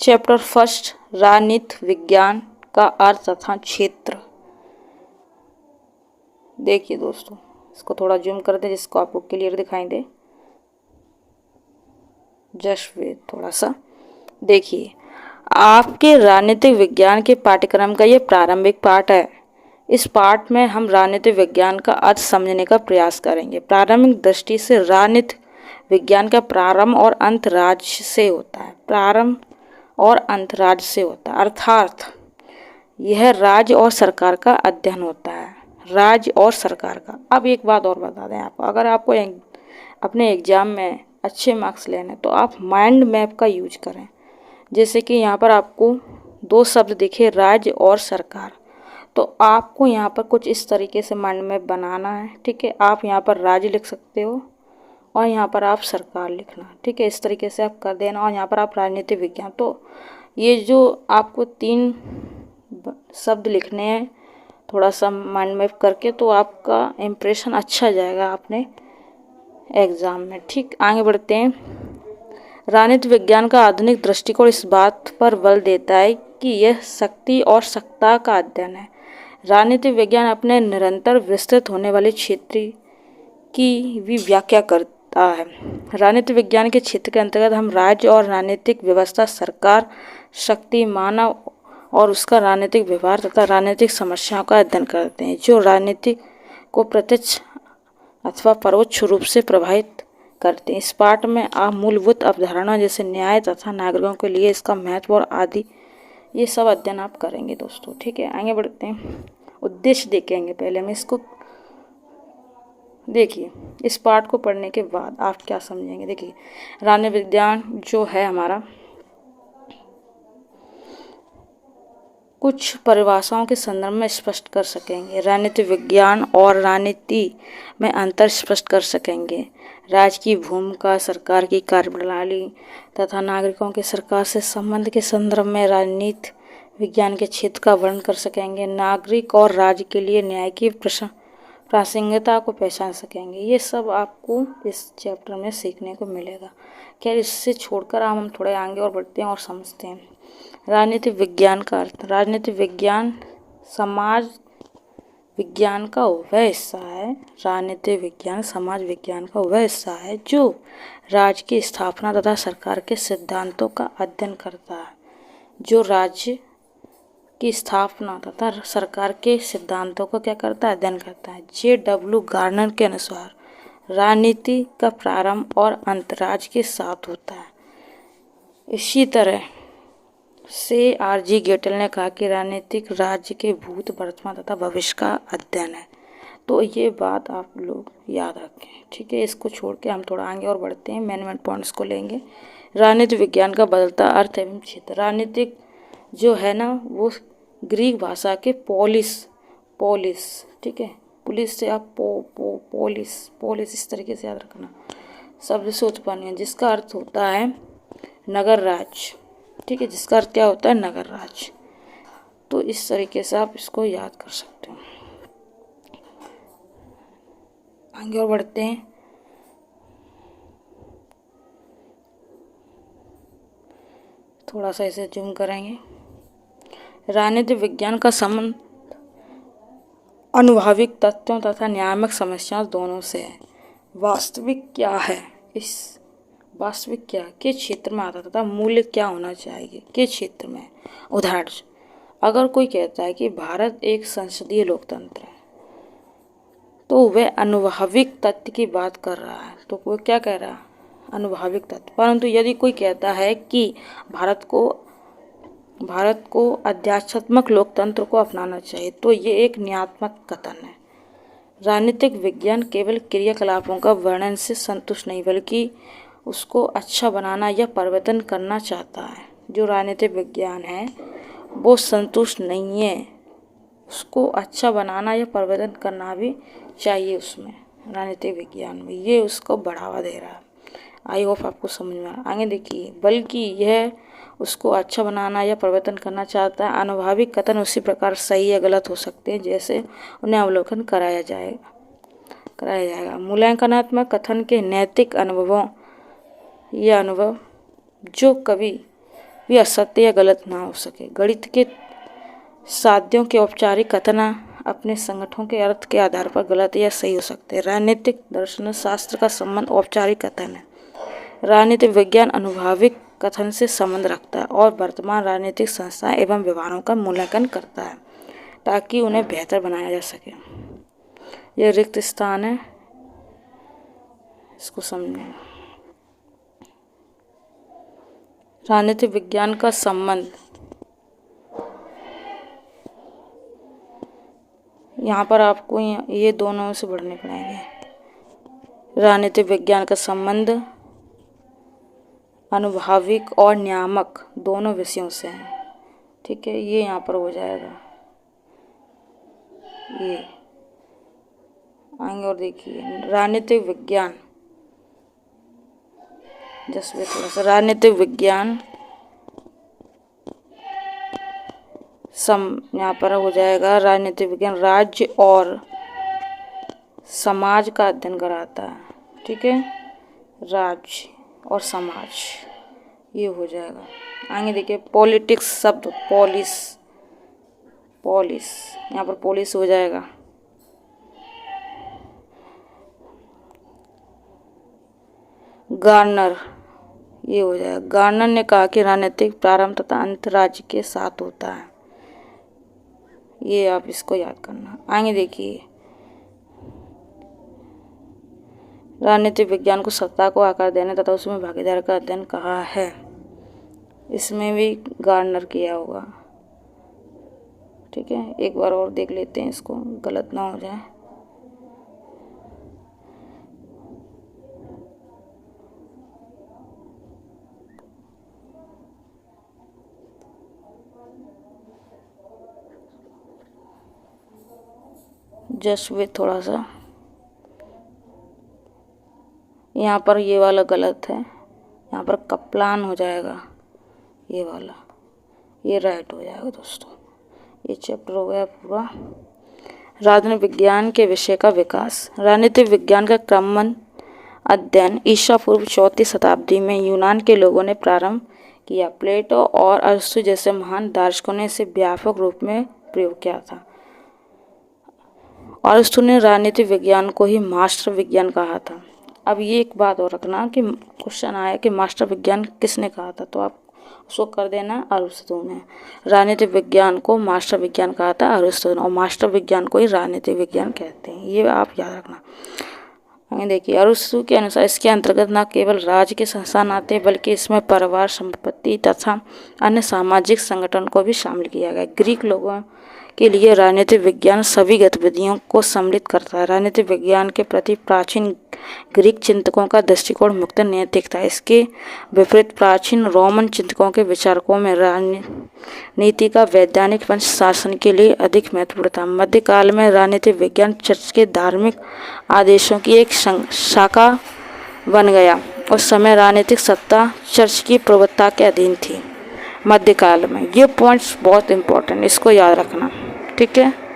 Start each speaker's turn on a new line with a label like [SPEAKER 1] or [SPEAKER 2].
[SPEAKER 1] Chapter first, राजनीति विज्ञान का अर्थ तथा क्षेत्र। देखिए दोस्तों, इसको थोड़ा जूम कर दे जिसको आपको क्लियर दिखाई दे। जस्ट वेट थोड़ा सा। देखिए, आपके राजनीतिक विज्ञान के पाठ्यक्रम का ये प्रारंभिक पाठ है। इस पाठ में हम राजनीतिक विज्ञान का अर्थ समझने का प्रयास करेंगे। प्रारंभिक दृष्टि से राजनीतिक विज्ञान का प्रारंभ और अंत राज्य से होता है। प्रारंभ और अंत राज्य से होता है, अर्थात यह राज्य और सरकार का अध्ययन होता है। राज्य और सरकार का। अब एक बात और बता दें आपको, अगर आपको अपने एग्जाम में अच्छे मार्क्स लेने तो आप माइंड मैप का यूज करें। जैसे कि यहाँ पर आपको दो शब्द दिखे, राज्य और सरकार, तो आपको यहाँ पर कुछ इस तरीके से माइंड मैप बनाना है। ठीक है, आप यहाँ पर राज्य लिख सकते हो और यहाँ पर आप सरकार लिखना। ठीक है, इस तरीके से आप कर देना और यहाँ पर आप राजनीतिक विज्ञान। तो ये जो आपको 3 शब्द लिखने हैं, थोड़ा सा माइंड मैप करके, तो आपका इम्प्रेशन अच्छा जाएगा अपने एग्ज़ाम में। ठीक, आगे बढ़ते हैं। राजनीति विज्ञान का आधुनिक दृष्टिकोण इस बात पर बल देता है कि यह शक्ति और सत्ता का अध्ययन है। राजनीतिक विज्ञान अपने निरंतर विस्तृत होने वाले क्षेत्र की भी व्याख्या करता है। राजनीतिक विज्ञान के क्षेत्र के अंतर्गत हम राज्य और राजनीतिक व्यवस्था, सरकार, शक्ति, मानव और उसका राजनीतिक व्यवहार तथा राजनीतिक समस्याओं का अध्ययन करते हैं, जो राजनीति को प्रत्यक्ष अथवा परोक्ष रूप से प्रभावित करते हैं। इस पाठ में आप मूलभूत अवधारणा जैसे न्याय तथा नागरिकों के लिए इसका महत्व और आदि ये सब अध्ययन आप करेंगे दोस्तों। ठीक है, आगे बढ़ते हैं। उद्देश्य देखेंगे पहले हम इसको। देखिए, इस पाठ को पढ़ने के बाद आप क्या समझेंगे। देखिए, राजनीति विज्ञान जो है हमारा, कुछ परिभाषाओं के संदर्भ में स्पष्ट कर सकेंगे। राजनीति विज्ञान और राजनीति में अंतर स्पष्ट कर सकेंगे। राज्य की भूमिका, सरकार की कार्यप्रणाली तथा नागरिकों के सरकार से संबंध के संदर्भ में राजनीति विज्ञान के क्षेत्र का वर्णन कर सकेंगे। नागरिक और राज्य के लिए न्याय की प्रासंगिकता को पहचान सकेंगे। ये सब आपको इस चैप्टर में सीखने को मिलेगा। खैर, इससे छोड़कर हम थोड़े आगे और बढ़ते हैं और समझते हैं। राजनीतिक विज्ञान का अर्थ। राजनीतिक विज्ञान समाज विज्ञान का वह हिस्सा है। राजनीतिक विज्ञान समाज विज्ञान का वह हिस्सा है जो राज्य की स्थापना तथा सरकार के सिद्धांतों का अध्ययन करता है। जो राज्य की स्थापना तथा सरकार के सिद्धांतों को क्या करता है, अध्ययन करता है। J.W. गार्नर के अनुसार राजनीति का प्रारंभ और अंत राज्य के साथ होता है। इसी तरह से R.G. गेटल ने कहा कि राजनीतिक राज्य के भूत, वर्तमान तथा भविष्य का अध्ययन है। तो ये बात आप लोग याद रखें। ठीक है, इसको छोड़ के हम थोड़ा आगे और बढ़ते हैं। मेन पॉइंट्स को लेंगे। राजनीतिक विज्ञान का बदलता अर्थ एवं क्षेत्र। राजनीतिक जो है ना, वो ग्रीक भाषा के पोलिस, ठीक है, पुलिस से आप पोलिस इस तरीके से याद रखना, शब्द से उत्पन्न है, जिसका अर्थ होता है नगर राज्य। ठीक है, जिसका अर्थ क्या होता है, नगर राज्य। तो इस तरीके से आप इसको याद कर सकते हो। आगे और बढ़ते हैं। थोड़ा सा इसे जूम करेंगे। राजनीतिक विज्ञान का संबंध अनुभविक तथ्यों तथा नियामक समस्याओं दोनों से है। वास्तविक क्या है, इस वास्तविक क्या के क्षेत्र में आता तथा मूल्य क्या होना चाहिए के क्षेत्र में। उदाहरण, अगर कोई कहता है कि भारत एक संसदीय लोकतंत्र है, तो वह अनुभविक तथ्य की बात कर रहा है। तो वो क्या कह रहा है, अनुभविक तथ्य। परंतु यदि कोई कहता है कि भारत को आध्यात्मिक लोकतंत्र को अपनाना चाहिए, तो ये एक न्यायात्मक कथन है। राजनीतिक विज्ञान केवल क्रियाकलापों का वर्णन से संतुष्ट नहीं, बल्कि उसको अच्छा बनाना या परिवर्तन करना चाहता है। जो राजनीतिक विज्ञान है वो संतुष्ट नहीं है, उसको अच्छा बनाना या परिवर्तन करना भी चाहिए उसमें, राजनीतिक विज्ञान में। ये उसको बढ़ावा दे रहा है। आई होप आपको समझ में आया। आगे देखिए, बल्कि यह उसको अच्छा बनाना या परिवर्तन करना चाहता है। अनुभविक कथन उसी प्रकार सही या गलत हो सकते हैं जैसे उन्हें अवलोकन कराया जाएगा। मूल्यांकनात्मक कथन के नैतिक अनुभवों या अनुभव जो कभी भी असत्य या गलत ना हो सके। गणित के साध्यों के औपचारिक कथन अपने संगठनों के अर्थ के आधार पर गलत या सही हो सकते हैं। राजनीतिक दर्शन शास्त्र का संबंध औपचारिक कथन है। राजनीतिक विज्ञान अनुभविक कथन से संबंध रखता है और वर्तमान राजनीतिक संस्थाएं एवं व्यवहारों का मूल्यांकन करता है ताकि उन्हें बेहतर बनाया जा सके। यह रिक्त स्थान है, इसको समझें। राजनीतिक विज्ञान का संबंध, यहाँ पर आपको ये दोनों से पढ़ने पड़ेंगे। राजनीतिक विज्ञान का संबंध अनुभाविक और नियामक दोनों विषयों से है। ठीक है, ये यहाँ पर हो जाएगा। ये आएंगे और देखिए राजनीतिक विज्ञान, जैसे थोड़ा सा राजनीतिक विज्ञान यहाँ पर हो जाएगा। राजनीतिक विज्ञान राज्य और समाज का अध्ययन कराता है। ठीक है, राज्य और समाज, ये हो जाएगा। आगे देखिए पॉलिटिक्स शब्द, पॉलिस, यहाँ पर पॉलिस हो जाएगा। गार्नर, ये हो जाएगा। गार्नर ने कहा कि राजनीतिक प्रारंभ तथा अंत राज्य के साथ होता है। ये आप इसको याद करना। आगे देखिए राजनीतिक विज्ञान को सत्ता को आकार देने तथा उसमें भागीदार का अध्ययन कहा है। इसमें भी गार्नर किया होगा। ठीक है, एक बार और देख लेते हैं इसको, गलत ना हो जाए। जस्ट वे थोड़ा सा, यहाँ पर ये वाला गलत है, यहाँ पर कप्लान हो जाएगा। ये वाला, ये राइट हो जाएगा दोस्तों। ये चैप्टर हो गया पूरा। राजनीतिक विज्ञान के विषय का विकास। राजनीतिक विज्ञान का क्रमबद्ध अध्ययन ईसा पूर्व 4वीं शताब्दी में यूनान के लोगों ने प्रारंभ किया। प्लेटो और अरस्तु जैसे महान दार्शनिकों ने इसे व्यापक रूप में प्रयोग किया था। अरस्तु ने राजनीतिक विज्ञान को ही मास्टर विज्ञान कहा था। अब ये एक बात और रखना कि क्वेश्चन आया कि मास्टर विज्ञान किसने कहा था, तो आप उसको कर देना अरस्तु ने। राजनीतिक विज्ञान को मास्टर विज्ञान कहा था अरस्तु ने, और मास्टर विज्ञान को ही राजनीतिक विज्ञान कहते हैं। ये आप याद रखना। आगे देखिए अरस्तु के अनुसार इसके अंतर्गत न केवल राज्य के संस्थान आते बल्कि इसमें परिवार, संपत्ति तथा अन्य सामाजिक संगठन को भी शामिल किया गया। ग्रीक लोगों के लिए राजनीतिक विज्ञान सभी गतिविधियों को सम्मिलित करता है। राजनीतिक विज्ञान के प्रति प्राचीन ग्रीक चिंतकों का दृष्टिकोण मुक्त नैतिक था। इसके विपरीत प्राचीन रोमन चिंतकों के विचारकों में राजनीति का वैधानिक वंश शासन के लिए अधिक महत्वपूर्ण था। मध्यकाल में राजनीतिक विज्ञान चर्च के धार्मिक आदेशों की एक शाखा बन गया। उस समय राजनीतिक सत्ता चर्च की प्रभुता के अधीन थी। मध्यकाल में ये पॉइंट्स बहुत इंपॉर्टेंट, इसको याद रखना। ठीक है।